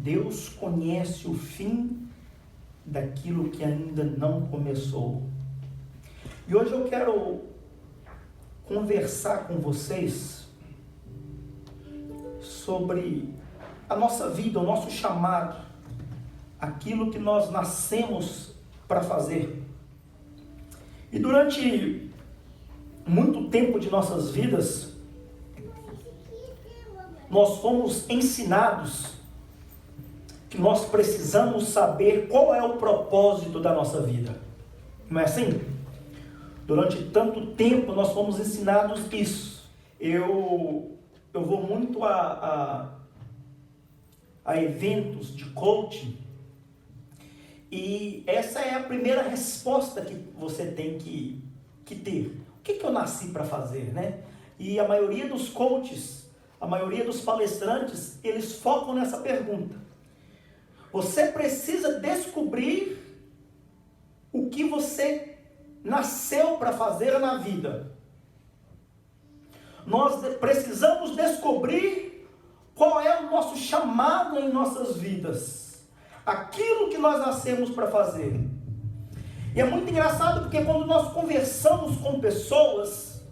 Deus conhece o fim daquilo que ainda não começou. E hoje eu quero conversar com vocês sobre a nossa vida, o nosso chamado, aquilo que nós nascemos para fazer. E durante muito tempo de nossas vidas, nós fomos ensinados que nós precisamos saber qual é o propósito da nossa vida. Não é assim? Durante tanto tempo nós fomos ensinados isso. Eu vou muito a eventos de coaching, e essa é a primeira resposta que você tem que ter. O que eu nasci para fazer, né? E a maioria dos coaches, a maioria dos palestrantes, eles focam nessa pergunta. Você precisa descobrir o que você nasceu para fazer na vida. Nós precisamos descobrir qual é o nosso chamado em nossas vidas. Aquilo que nós nascemos para fazer. E é muito engraçado porque quando nós conversamos com pessoas,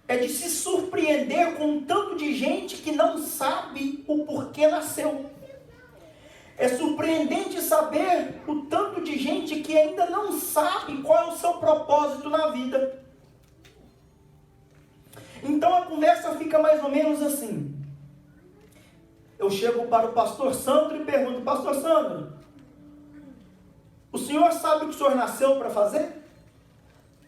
é de se surpreender com um tanto de gente que não sabe o porquê nasceu. É surpreendente saber o tanto de gente que ainda não sabe qual é o seu propósito na vida. Então a conversa fica mais ou menos assim. Eu chego para o pastor Sandro e pergunto: pastor Sandro, o senhor sabe o que o senhor nasceu para fazer?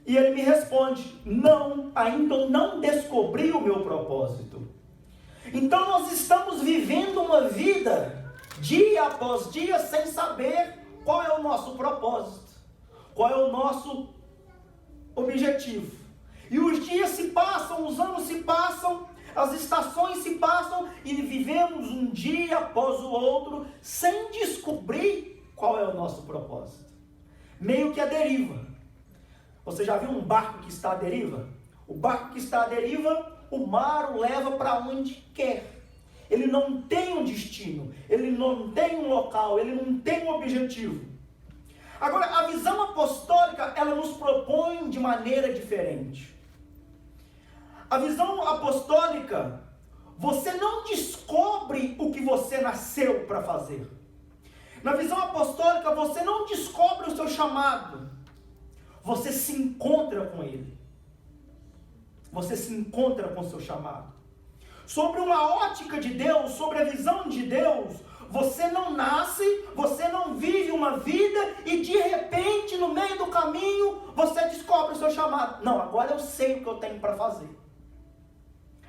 E ele me responde: não, ainda não descobri o meu propósito. Então nós estamos vivendo uma vida dia após dia sem saber qual é o nosso propósito, qual é o nosso objetivo. E os dias se passam, os anos se passam, as estações se passam e vivemos um dia após o outro sem descobrir qual é o nosso propósito. Meio que a deriva. Você já viu um barco que está à deriva? O barco que está à deriva, o mar o leva para onde quer. Ele não tem um destino, ele não tem um local, ele não tem um objetivo. Agora, a visão apostólica, ela nos propõe de maneira diferente. A visão apostólica, você não descobre o que você nasceu para fazer. Na visão apostólica, você não descobre o seu chamado. Você se encontra com ele. Você se encontra com o seu chamado. Sobre uma ótica de Deus, sobre a visão de Deus, você não nasce, você não vive uma vida e de repente, no meio do caminho, você descobre o seu chamado. Não, agora eu sei o que eu tenho para fazer.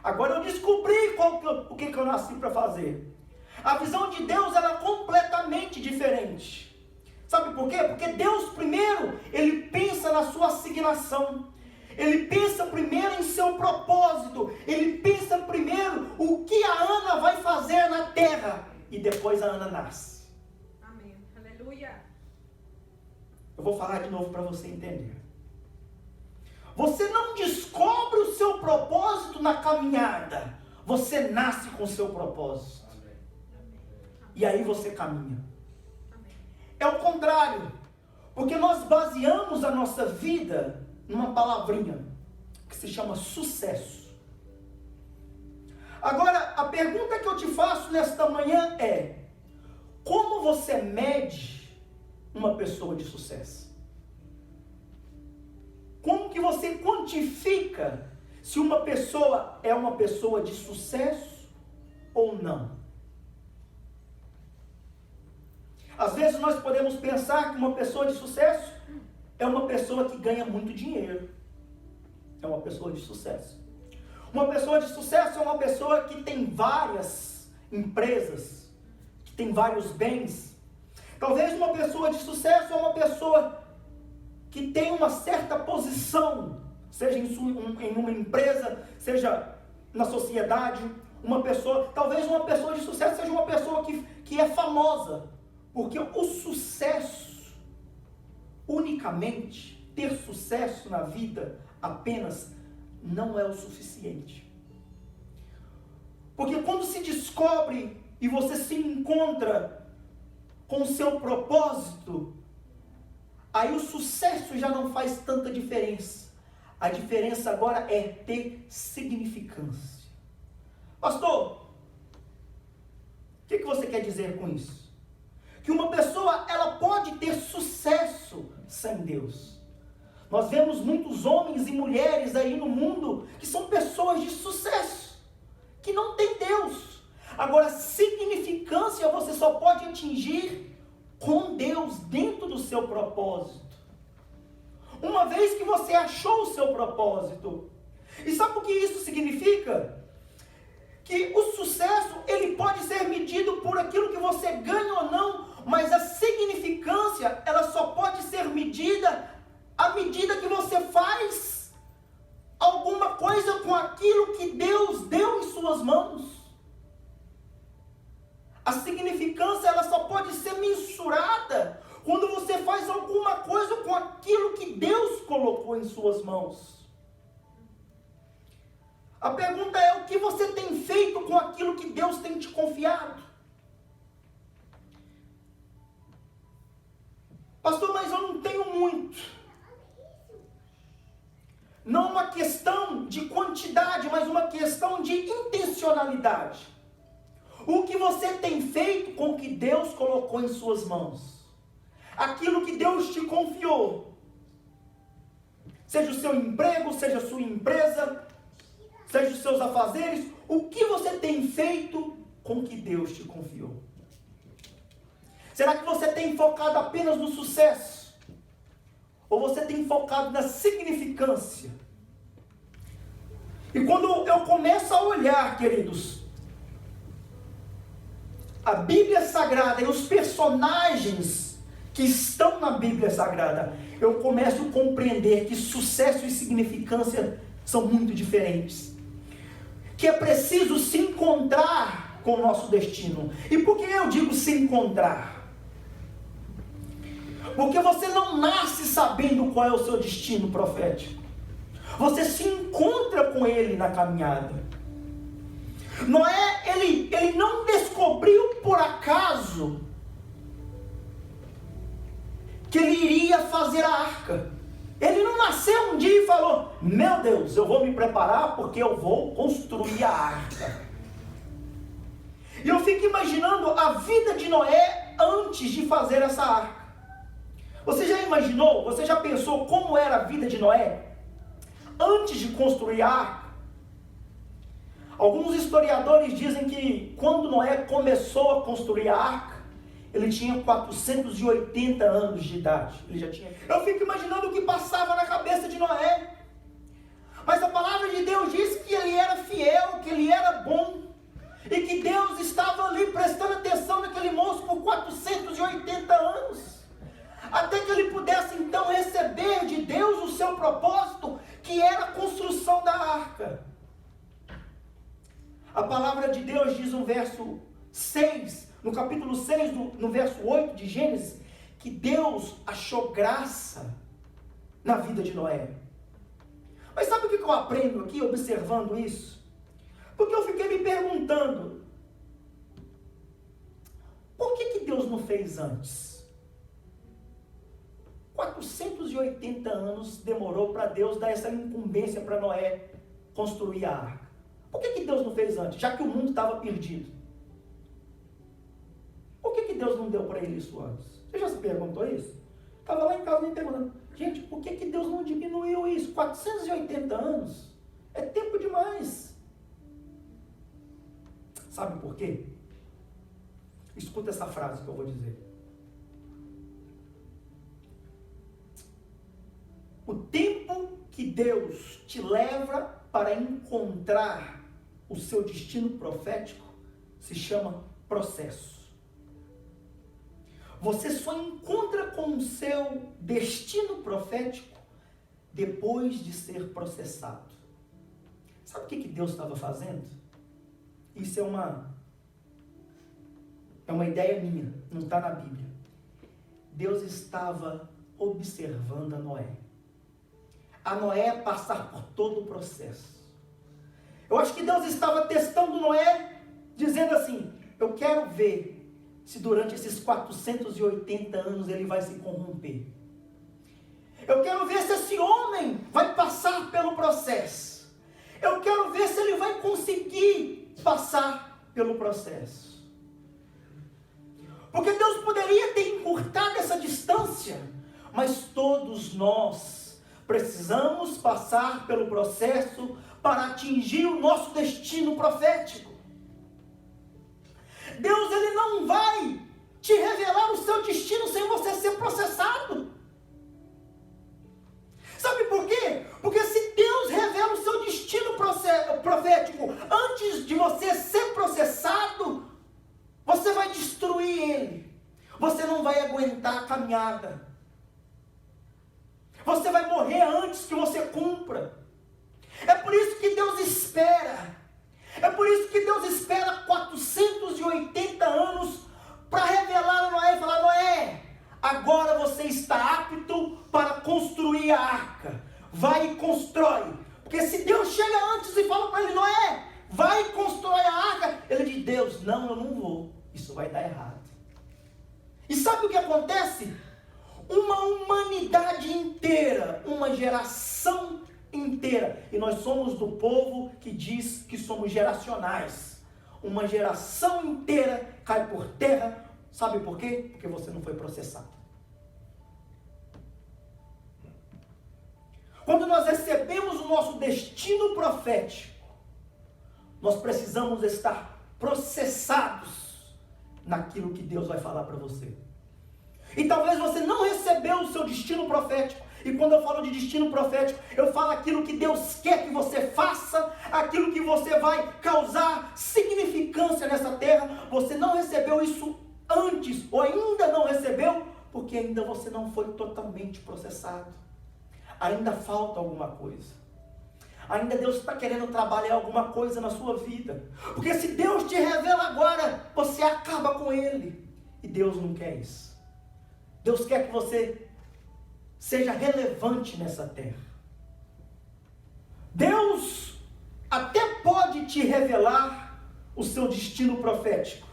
Agora eu descobri o que eu nasci para fazer. A visão de Deus, ela é completamente diferente. Sabe por quê? Porque Deus primeiro, ele pensa na sua assignação. Ele pensa primeiro em seu propósito. Ele pensa primeiro o que a Ana vai fazer na terra. E depois a Ana nasce. Amém. Aleluia. Eu vou falar de novo para você entender. Você não descobre o seu propósito na caminhada. Você nasce com o seu propósito. E aí você caminha. É o contrário. Porque nós baseamos a nossa vida numa palavrinha que se chama sucesso. Agora, a pergunta que eu te faço nesta manhã é: como você mede uma pessoa de sucesso? Como que você quantifica se uma pessoa é uma pessoa de sucesso ou não? Às vezes nós podemos pensar que uma pessoa de sucesso é uma pessoa que ganha muito dinheiro. É uma pessoa de sucesso. Uma pessoa de sucesso é uma pessoa que tem várias empresas, que tem vários bens. Talvez uma pessoa de sucesso é uma pessoa que tem uma certa posição, seja em uma empresa, seja na sociedade. Talvez uma pessoa de sucesso seja uma pessoa que é famosa. Porque o sucesso, unicamente, ter sucesso na vida apenas, não é o suficiente. Porque quando se descobre e você se encontra com o seu propósito, aí o sucesso já não faz tanta diferença. A diferença agora é ter significância. Pastor, o que você quer dizer com isso? Que uma pessoa, ela pode ter sucesso sem Deus. Nós vemos muitos homens e mulheres aí no mundo que são pessoas de sucesso, que não têm Deus. Agora, significância você só pode atingir com Deus dentro do seu propósito. Uma vez que você achou o seu propósito. E sabe o que isso significa? Que o sucesso, ele pode ser medido por aquilo que você ganha ou não, mas a significância, ela só pode ser medida à medida que você faz alguma coisa com aquilo que Deus deu em suas mãos. A significância, ela só pode ser mensurada quando você faz alguma coisa com aquilo que Deus colocou em suas mãos. A pergunta é: o que você tem feito com aquilo que Deus tem te confiado? Pastor, mas eu não tenho muito. Não uma questão de quantidade, mas uma questão de intencionalidade. O que você tem feito com o que Deus colocou em suas mãos? Aquilo que Deus te confiou. Seja o seu emprego, seja a sua empresa, seja os seus afazeres, o que você tem feito com o que Deus te confiou? Será que você tem focado apenas no sucesso? Ou você tem focado na significância? E quando eu começo a olhar, queridos, a Bíblia Sagrada e os personagens que estão na Bíblia Sagrada, eu começo a compreender que sucesso e significância são muito diferentes. Que é preciso se encontrar com o nosso destino. E por que eu digo se encontrar? Porque você não nasce sabendo qual é o seu destino profético. Você se encontra com ele na caminhada. Noé, ele não descobriu por acaso que ele iria fazer a arca. Ele não nasceu um dia e falou: meu Deus, eu vou me preparar porque eu vou construir a arca. E eu fico imaginando a vida de Noé antes de fazer essa arca. Você já imaginou, você já pensou como era a vida de Noé antes de construir a arca? Alguns historiadores dizem que quando Noé começou a construir a arca, ele tinha 480 anos de idade. Ele já tinha... Eu fico imaginando o que passava na cabeça de Noé. Mas a palavra de Deus diz que ele era fiel, que ele era bom. E que Deus estava ali prestando atenção naquele moço por 480 anos. Até que ele pudesse então receber de Deus o seu propósito, que era a construção da arca. A palavra de Deus diz no verso 6, no capítulo 6, no verso 8 de Gênesis, que Deus achou graça na vida de Noé. Mas sabe o que eu aprendo aqui, observando isso? Porque eu fiquei me perguntando, por que Deus não fez antes? 480 anos demorou para Deus dar essa incumbência para Noé construir a arca. Por que Deus não fez antes, já que o mundo estava perdido? Por que Deus não deu para ele isso antes? Você já se perguntou isso? Estava lá em casa me perguntando, gente, por que Deus não diminuiu isso? 480 anos é tempo demais. Sabe por quê? Escuta essa frase que eu vou dizer. O tempo que Deus te leva para encontrar o seu destino profético se chama processo. Você só encontra com o seu destino profético depois de ser processado. Sabe o que Deus estava fazendo? Isso é uma ideia minha, não está na Bíblia. Deus estava observando a Noé. A Noé passar por todo o processo. Eu acho que Deus estava testando Noé, dizendo assim: eu quero ver se durante esses 480 anos ele vai se corromper. Eu quero ver se esse homem vai passar pelo processo. Eu quero ver se ele vai conseguir passar pelo processo. Porque Deus poderia ter encurtado essa distância, mas todos nós precisamos passar pelo processo para atingir o nosso destino profético. Deus, ele não vai te revelar o seu destino sem você ser processado. Sabe por quê? Porque se Deus revela o seu destino profético antes de você ser processado, você vai destruir ele. Você não vai aguentar a caminhada. Você vai morrer antes que você cumpra. É por isso que Deus espera. É por isso que Deus espera 480 anos para revelar a Noé e falar: Noé, agora você está apto para construir a arca. Vai e constrói. Porque se Deus chega antes e fala para ele: Noé, vai e constrói a arca, ele diz: Deus, não, eu não vou. Isso vai dar errado. E sabe o que acontece? Uma humanidade inteira, uma geração inteira, e nós somos do povo que diz que somos geracionais. Uma geração inteira cai por terra. Sabe por quê? Porque você não foi processado. Quando nós recebemos o nosso destino profético, nós precisamos estar processados naquilo que Deus vai falar para você. E talvez você não recebeu o seu destino profético. E quando eu falo de destino profético, eu falo aquilo que Deus quer que você faça, aquilo que você vai causar significância nessa terra. Você não recebeu isso antes, ou ainda não recebeu, porque ainda você não foi totalmente processado. Ainda falta alguma coisa. Ainda Deus está querendo trabalhar alguma coisa na sua vida. Porque se Deus te revela agora, você acaba com Ele. E Deus não quer isso. Deus quer que você seja relevante nessa terra. Deus até pode te revelar o seu destino profético.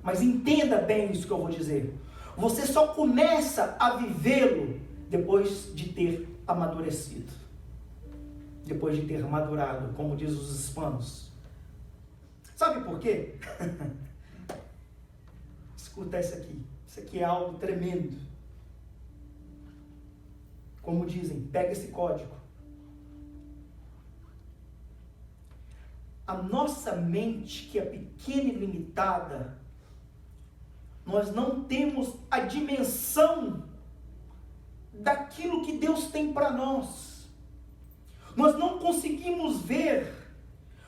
Mas entenda bem isso que eu vou dizer. Você só começa a vivê-lo depois de ter amadurecido. Depois de ter madurado, como diz os hispanos. Sabe por quê? Escuta isso aqui. Isso aqui é algo tremendo. Como dizem, pega esse código. A nossa mente, que é pequena e limitada, nós não temos a dimensão daquilo que Deus tem para nós. Nós não conseguimos ver,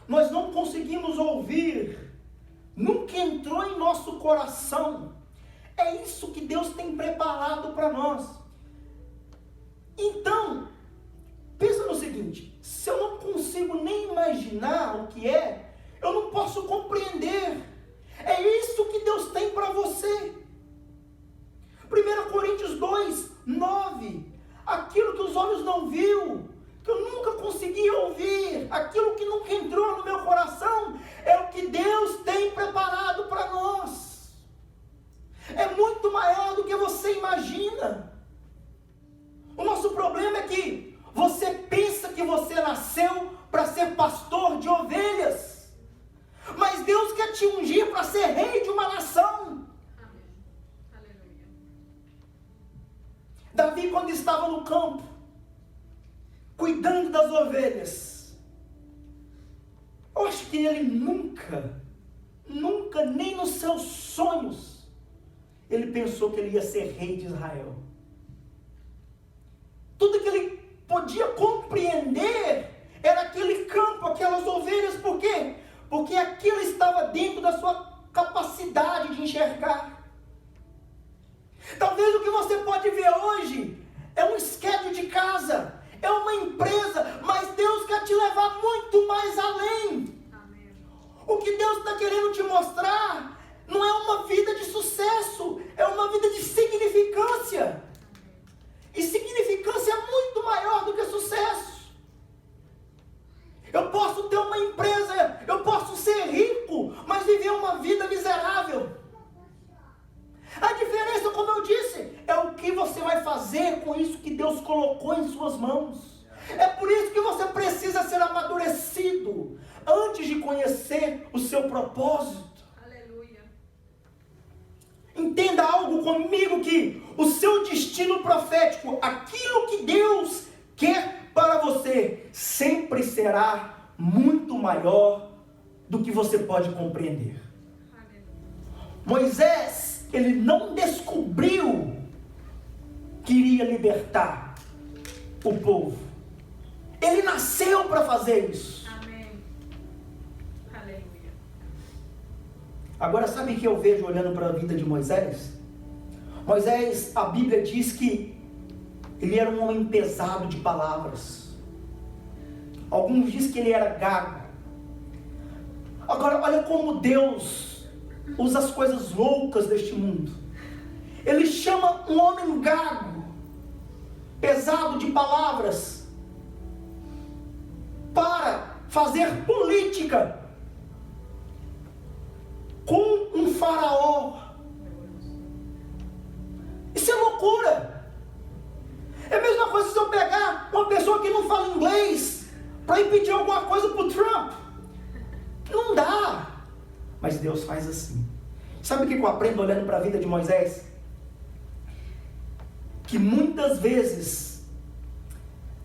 nós não conseguimos ouvir, nunca entrou em nosso coração. É isso que Deus tem preparado para nós. Então, pensa no seguinte: se eu não consigo nem imaginar o que é, eu não posso compreender. É isso que Deus tem para você. 1 Coríntios 2:9, aquilo que os olhos não viu, que eu nunca consegui ouvir, aquilo que nunca entrou no meu coração, é o que Deus tem preparado para nós. É muito maior do que você imagina. O nosso problema é que você pensa que você nasceu para ser pastor de ovelhas, mas Deus quer te ungir para ser rei de uma nação. Aleluia. Davi, quando estava no campo, cuidando das ovelhas, eu acho que ele nunca, nem nos seus sonhos, ele pensou que ele ia ser rei de Israel. Tudo que ele podia compreender era aquele campo, aquelas ovelhas. Por quê? Porque aquilo estava dentro da sua capacidade de enxergar. Talvez o que você pode ver hoje é um schedule de casa, é uma empresa, mas Deus quer te levar muito mais além. Amém. O que Deus está querendo te mostrar não é uma vida de sucesso, é uma vida de significância. E significância é muito maior do que sucesso. Eu posso ter uma empresa, eu posso ser rico, mas viver uma vida miserável antes de conhecer o seu propósito. Aleluia. Entenda algo comigo, que o seu destino profético, aquilo que Deus quer para você, sempre será muito maior do que você pode compreender. Moisés, ele não descobriu que iria libertar o povo. Ele nasceu para fazer isso. Amém. Aleluia. Agora, sabe o que eu vejo olhando para a vida de Moisés? Moisés, a Bíblia diz que ele era um homem pesado de palavras. Alguns dizem que ele era gago. Agora, olha como Deus usa as coisas loucas deste mundo. Ele chama um homem gago, pesado de palavras, para fazer política com um faraó. Isso é loucura. É a mesma coisa se eu pegar uma pessoa que não fala inglês para ir pedir alguma coisa para o Trump. Não dá. Mas Deus faz assim. Sabe o que eu aprendo olhando para a vida de Moisés? Que muitas vezes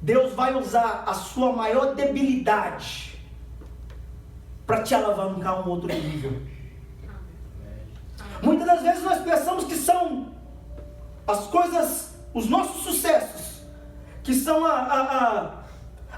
Deus vai usar a sua maior debilidade para te alavancar a um outro nível. Muitas das vezes nós pensamos que são as coisas, os nossos sucessos, que são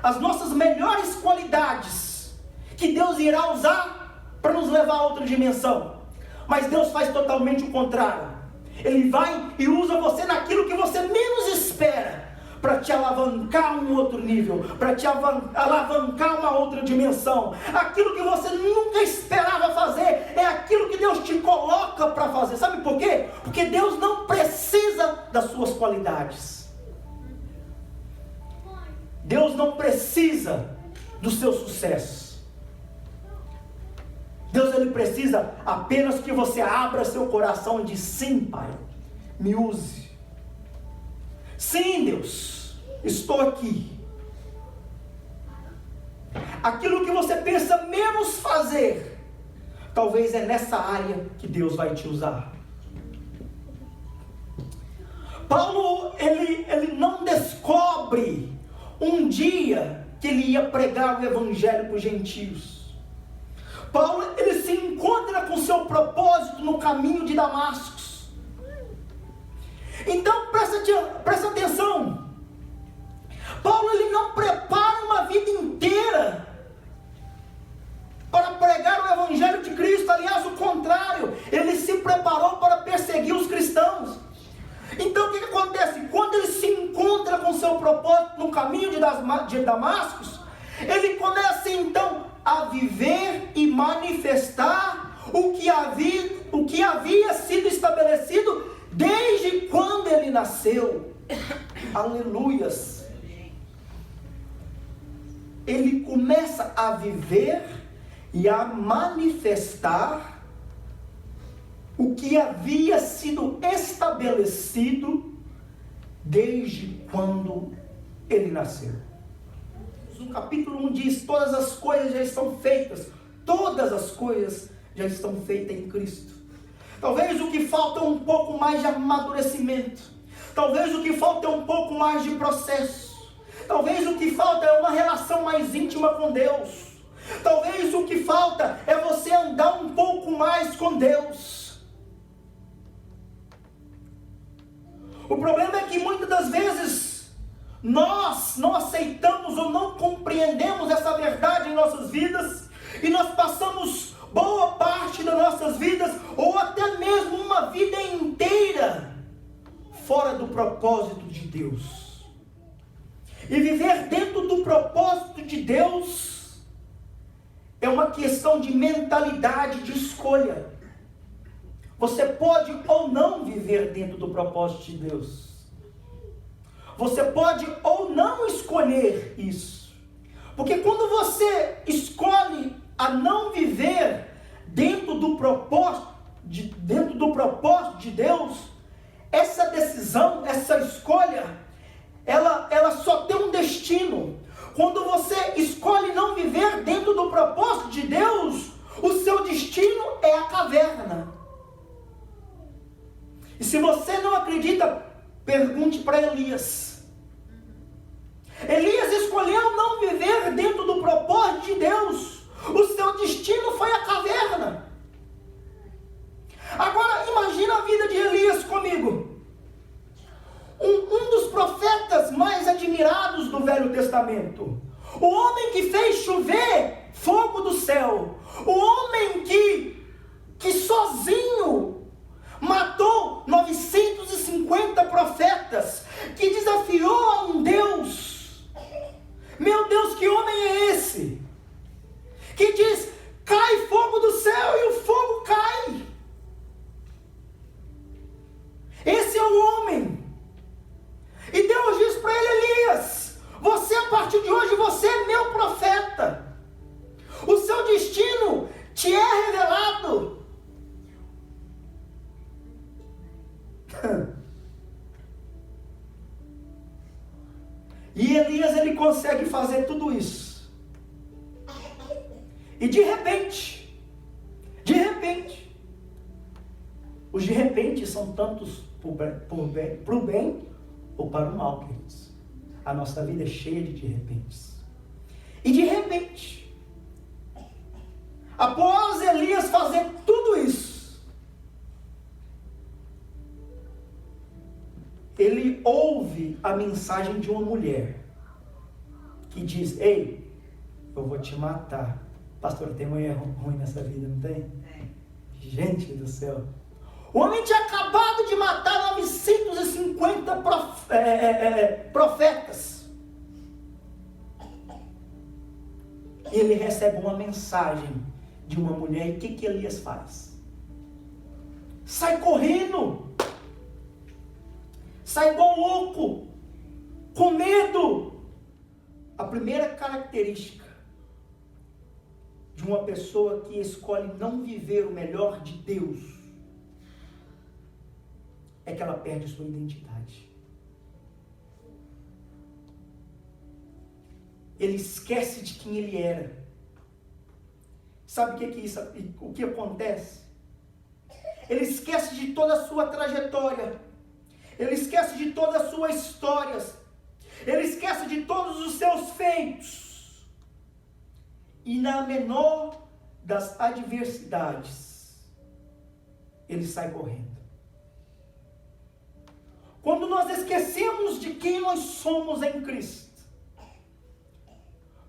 as nossas melhores qualidades, que Deus irá usar para nos levar a outra dimensão. Mas Deus faz totalmente o contrário. Ele vai e usa você naquilo que você menos espera, para te alavancar a um outro nível, para te alavancar uma outra dimensão. Aquilo que você nunca esperava fazer, é aquilo que Deus te coloca para fazer. Sabe por quê? Porque Deus não precisa das suas qualidades. Deus não precisa do seu sucesso. Deus, ele precisa apenas que você abra seu coração e diz: sim, Pai, me use. Sim, Deus, estou aqui. Aquilo que você pensa menos fazer, talvez é nessa área que Deus vai te usar. Paulo, ele não descobre um dia que ele ia pregar o evangelho para os gentios. Paulo, ele se encontra com seu propósito no caminho de Damasco. Então, presta atenção. Paulo, ele não prepara uma vida inteira para pregar o evangelho de Cristo. Aliás, o contrário, ele se preparou para perseguir os cristãos. Então, o que acontece? Quando ele se encontra com seu propósito no caminho de Damasco, ele começa então a viver e manifestar o que havia sido estabelecido desde quando ele nasceu. Aleluias. Ele começa a viver e a manifestar o que havia sido estabelecido desde quando ele nasceu. No capítulo 1 diz: todas as coisas já estão feitas. Todas as coisas já estão feitas em Cristo. Talvez o que falta é um pouco mais de amadurecimento. Talvez o que falta é um pouco mais de processo. Talvez o que falta é uma relação mais íntima com Deus. Talvez o que falta é você andar um pouco mais com Deus. O problema é que muitas das vezes nós não aceitamos ou não compreendemos essa verdade em nossas vidas, e nós passamos boa parte das nossas vidas, ou até mesmo uma vida inteira, fora do propósito de Deus. E viver dentro do propósito de Deus é uma questão de mentalidade, de escolha. Você pode ou não viver dentro do propósito de Deus. Você pode ou não escolher isso. Porque quando você escolhe a não viver dentro do propósito de Deus, essa decisão, essa escolha, ela só tem um destino. Quando você escolhe não viver dentro do propósito de Deus, você não acredita, pergunte para Elias. Elias escolheu não viver dentro do propósito de Deus. O seu destino foi a caverna. Agora imagina a vida de Elias comigo. Um dos profetas mais admirados do Velho Testamento. O homem que fez chover fogo do céu. O homem que sozinho matou 950 profetas. Que desafiou a um Deus. Meu Deus, que homem é esse? Que diz, cai fogo do céu e o fogo cai. Esse é o homem. E Deus diz para ele, Elias, você a partir de hoje, você é meu profeta. O seu destino te é revelado. E Elias, ele consegue fazer tudo isso. E de repente, os de repente são tantos para o bem ou para o mal, queridos. A nossa vida é cheia de repentes. E de repente, após Elias fazer tudo isso, ele ouve a mensagem de uma mulher que diz, ei, eu vou te matar. Pastor, tem um erro ruim nessa vida, não tem? Tem. Gente do céu. O homem tinha acabado de matar 950 profetas. E ele recebe uma mensagem de uma mulher. E o que Elias faz? Sai correndo. Sai igual louco. Com medo. A primeira característica de uma pessoa que escolhe não viver o melhor de Deus é que ela perde sua identidade. Ele esquece de quem ele era. Sabe o que acontece? Ele esquece de toda a sua trajetória. Ele esquece de toda a sua história. Ele esquece de todos os seus feitos. E na menor das adversidades, ele sai correndo. Quando nós esquecemos de quem nós somos em Cristo,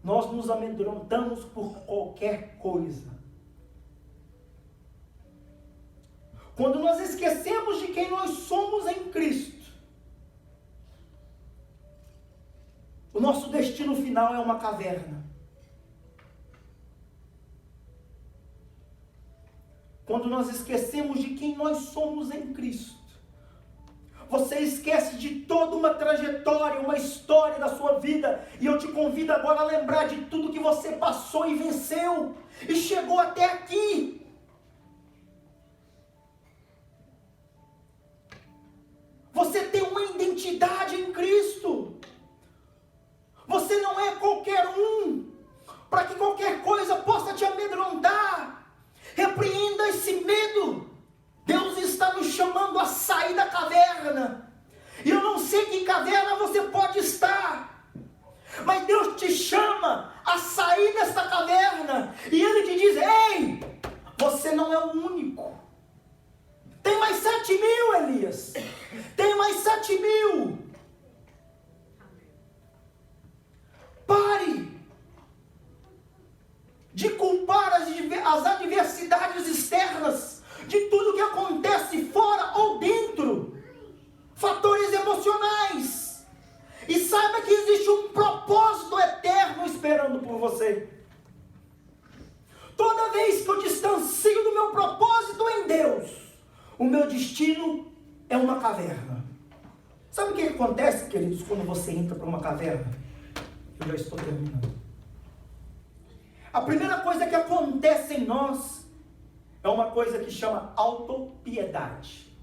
nós nos amedrontamos por qualquer coisa. Quando nós esquecemos de quem nós somos em Cristo, o nosso destino final é uma caverna. Quando nós esquecemos de quem nós somos em Cristo, você esquece de toda uma trajetória, uma história da sua vida. E eu te convido agora a lembrar de tudo que você passou e venceu. E chegou até aqui. Você tem uma identidade em Cristo. Você não é qualquer um, para que qualquer coisa possa te amedrontar. Repreenda esse medo. Deus está nos chamando a sair da caverna. E eu não sei que caverna você pode estar, mas Deus te chama a sair desta caverna. E Ele te diz, ei, você não é o único. Tem mais 7.000, Elias. Tem mais 7.000. Pare de culpar as adversidades externas, de tudo que acontece fora ou dentro, fatores emocionais, e saiba que existe um propósito eterno esperando por você. Toda vez que eu distancio do meu propósito em Deus, o meu destino é uma caverna. Sabe o que acontece, queridos, quando você entra para uma caverna? Eu já estou terminando. A primeira coisa que acontece em nós é uma coisa que chama autopiedade.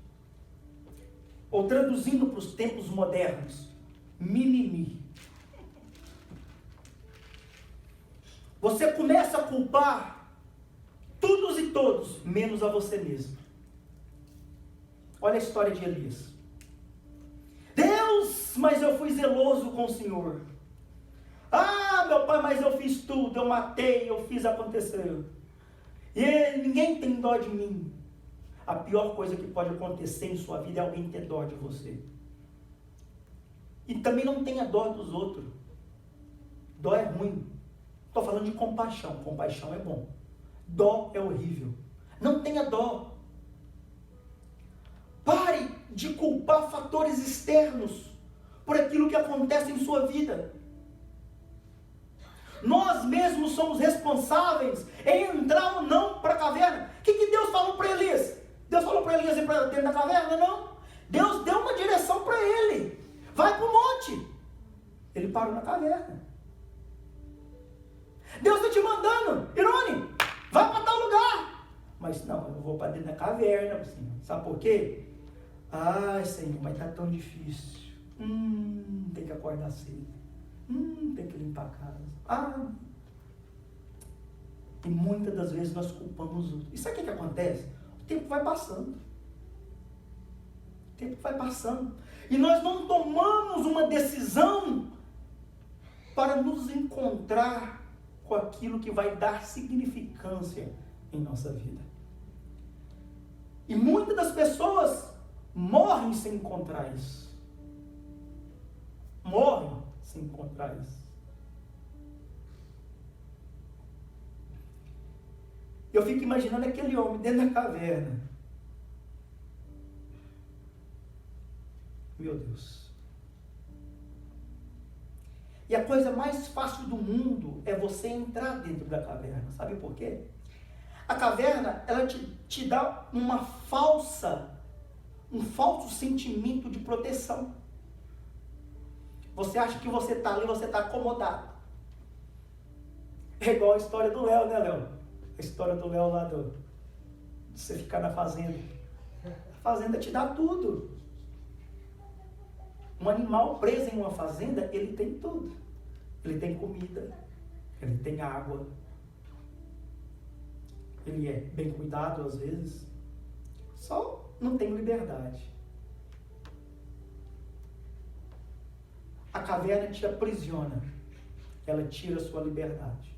Ou traduzindo para os tempos modernos, mimimi. Você começa a culpar todos e todos, menos a você mesmo. Olha a história de Elias. Deus, mas eu fui zeloso com o Senhor. Ah, meu pai, mas eu fiz tudo, eu matei, eu fiz acontecer. E ninguém tem dó de mim. A pior coisa que pode acontecer em sua vida é alguém ter dó de você. E também não tenha dó dos outros. Dó é ruim. Estou falando de compaixão. Compaixão é bom. Dó é horrível. Não tenha dó. Pare de culpar fatores externos por aquilo que acontece em sua vida. Nós mesmos somos responsáveis em entrar ou não para a caverna. O que Deus falou para Elias? Deus falou para Elias ir para dentro da caverna? Não. Deus deu uma direção para ele. Vai para o monte. Ele parou na caverna. Deus está te mandando. Irone, vai para tal lugar. Mas não, eu vou para dentro da caverna, Senhor. Sabe por quê? Ai, Senhor, mas está tão difícil. Tem que acordar cedo. Tem que limpar a casa. E muitas das vezes nós culpamos os outros. E sabe o que acontece? O tempo vai passando. O tempo vai passando. E nós não tomamos uma decisão para nos encontrar com aquilo que vai dar significância em nossa vida. E muitas das pessoas morrem sem encontrar isso. Morrem sem encontrar isso. Eu fico imaginando aquele homem dentro da caverna. Meu Deus. E a coisa mais fácil do mundo é você entrar dentro da caverna. Sabe por quê? A caverna, ela te dá um falso sentimento de proteção. Você acha que você está ali, você está acomodado. É igual a história do Léo, né, Léo? A história do Léo lá de você ficar na fazenda. A fazenda te dá tudo. Um animal preso em uma fazenda, ele tem tudo. Ele tem comida, ele tem água, ele é bem cuidado às vezes, só não tem liberdade. A caverna te aprisiona, ela tira a sua liberdade.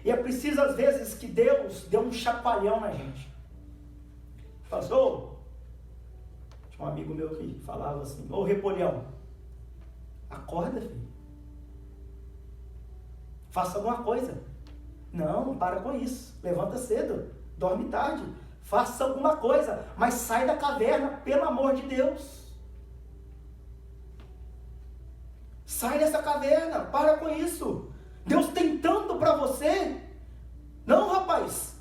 E é preciso às vezes que Deus dê um chacoalhão na gente. Fala assim, tinha um amigo meu que falava assim, Repolhão, acorda, filho. Faça alguma coisa. Não, para com isso. Levanta cedo, dorme tarde. Faça alguma coisa, mas sai da caverna, pelo amor de Deus. Sai dessa caverna, para com isso. Deus tem tanto para você. Não, rapaz.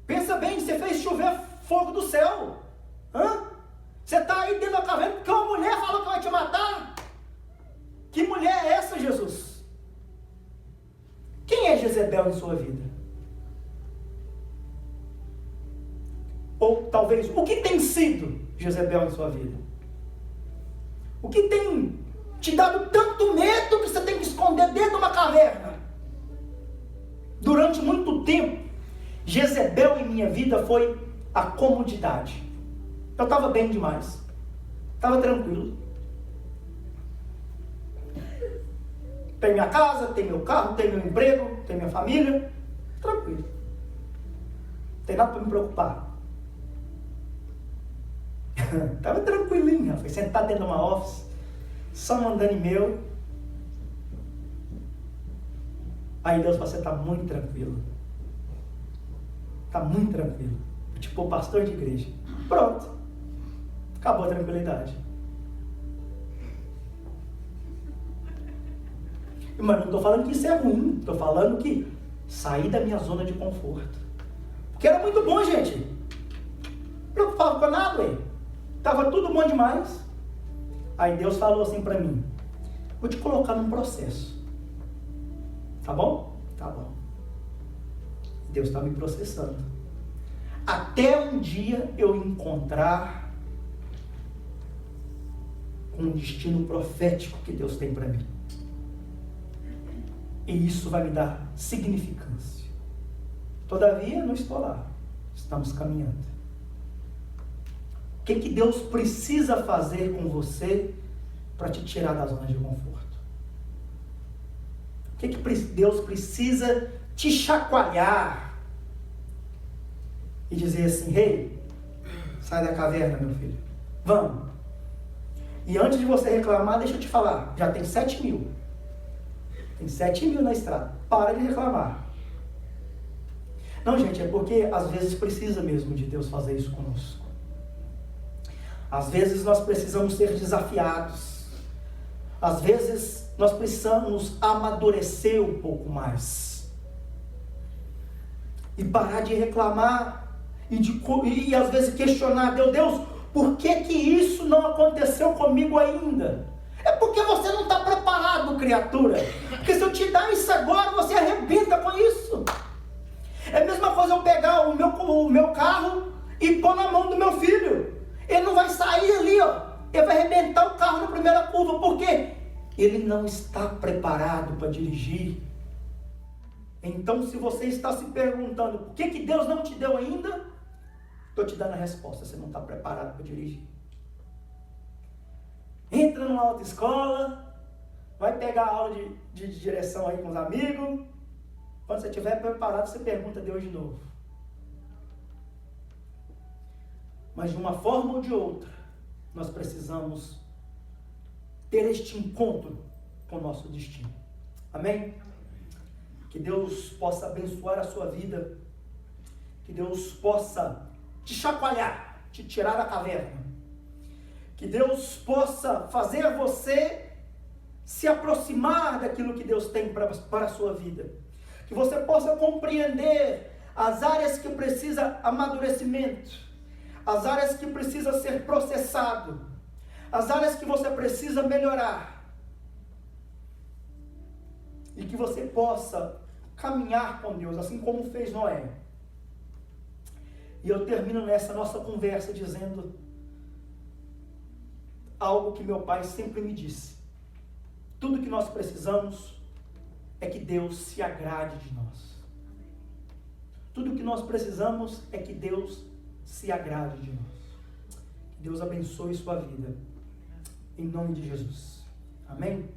Pensa bem, você fez chover fogo do céu. Você está aí dentro da caverna porque uma mulher falou que vai te matar. Que mulher é essa, Jesus? Quem é Jezebel em sua vida? Ou talvez, o que tem sido Jezebel em sua vida? O que tem te dado tanto medo que você tem que esconder dentro de uma caverna? Durante muito tempo, Jezebel em minha vida foi a comodidade. Eu estava bem demais. Estava tranquilo. Tem minha casa, tem meu carro, tem meu emprego, tem minha família. Tranquilo. Não tem nada para me preocupar. Estava tranquilinho, foi sentado dentro de uma office, só mandando e-mail. Aí Deus falou, você está muito tranquilo. Está muito tranquilo. Tipo, pastor de igreja. Pronto. Acabou a tranquilidade. Mas não estou falando que isso é ruim. Estou falando que saí da minha zona de conforto. Porque era muito bom, gente. Não preocupava com nada, ué. Estava tudo bom demais. Aí Deus falou assim para mim, vou te colocar num processo. Tá bom? Tá bom. Deus está me processando. Até um dia eu encontrar com um destino profético que Deus tem para mim. E isso vai me dar significância. Todavia, não estou lá. Estamos caminhando. O que Deus precisa fazer com você para te tirar da zona de conforto? O que Deus precisa te chacoalhar e dizer assim: ei, sai da caverna, meu filho, vamos. E antes de você reclamar, deixa eu te falar, já tem 7.000. Tem 7.000 na estrada. Para de reclamar. Não, gente, é porque às vezes precisa mesmo de Deus fazer isso conosco. Às vezes nós precisamos ser desafiados. Às vezes nós precisamos amadurecer um pouco mais. E parar de reclamar e às vezes questionar: Deus, por que isso não aconteceu comigo ainda? É porque você não está preparado, criatura. Porque se eu te dar isso agora, você arrebenta com isso. É a mesma coisa eu pegar o meu carro e pôr na mão do meu filho. Ele não vai sair ali, ó. Ele vai arrebentar o carro na primeira curva. Por quê? Ele não está preparado para dirigir. Então, se você está se perguntando por que Deus não te deu ainda, estou te dando a resposta: você não está preparado para dirigir. Entra numa autoescola, vai pegar aula de direção aí com os amigos. Quando você estiver preparado, você pergunta a Deus de novo. Mas de uma forma ou de outra, nós precisamos ter este encontro com o nosso destino. Amém? Que Deus possa abençoar a sua vida. Que Deus possa te chacoalhar, te tirar da caverna. Que Deus possa fazer você se aproximar daquilo que Deus tem para a sua vida. Que você possa compreender as áreas que precisa amadurecimento, as áreas que precisa ser processado, as áreas que você precisa melhorar. E que você possa caminhar com Deus, assim como fez Noé. E eu termino nessa nossa conversa dizendo algo que meu pai sempre me disse: tudo que nós precisamos é que Deus se agrade de nós. Tudo que nós precisamos é que Deus se agrade de nós. Que Deus abençoe sua vida, em nome de Jesus. Amém?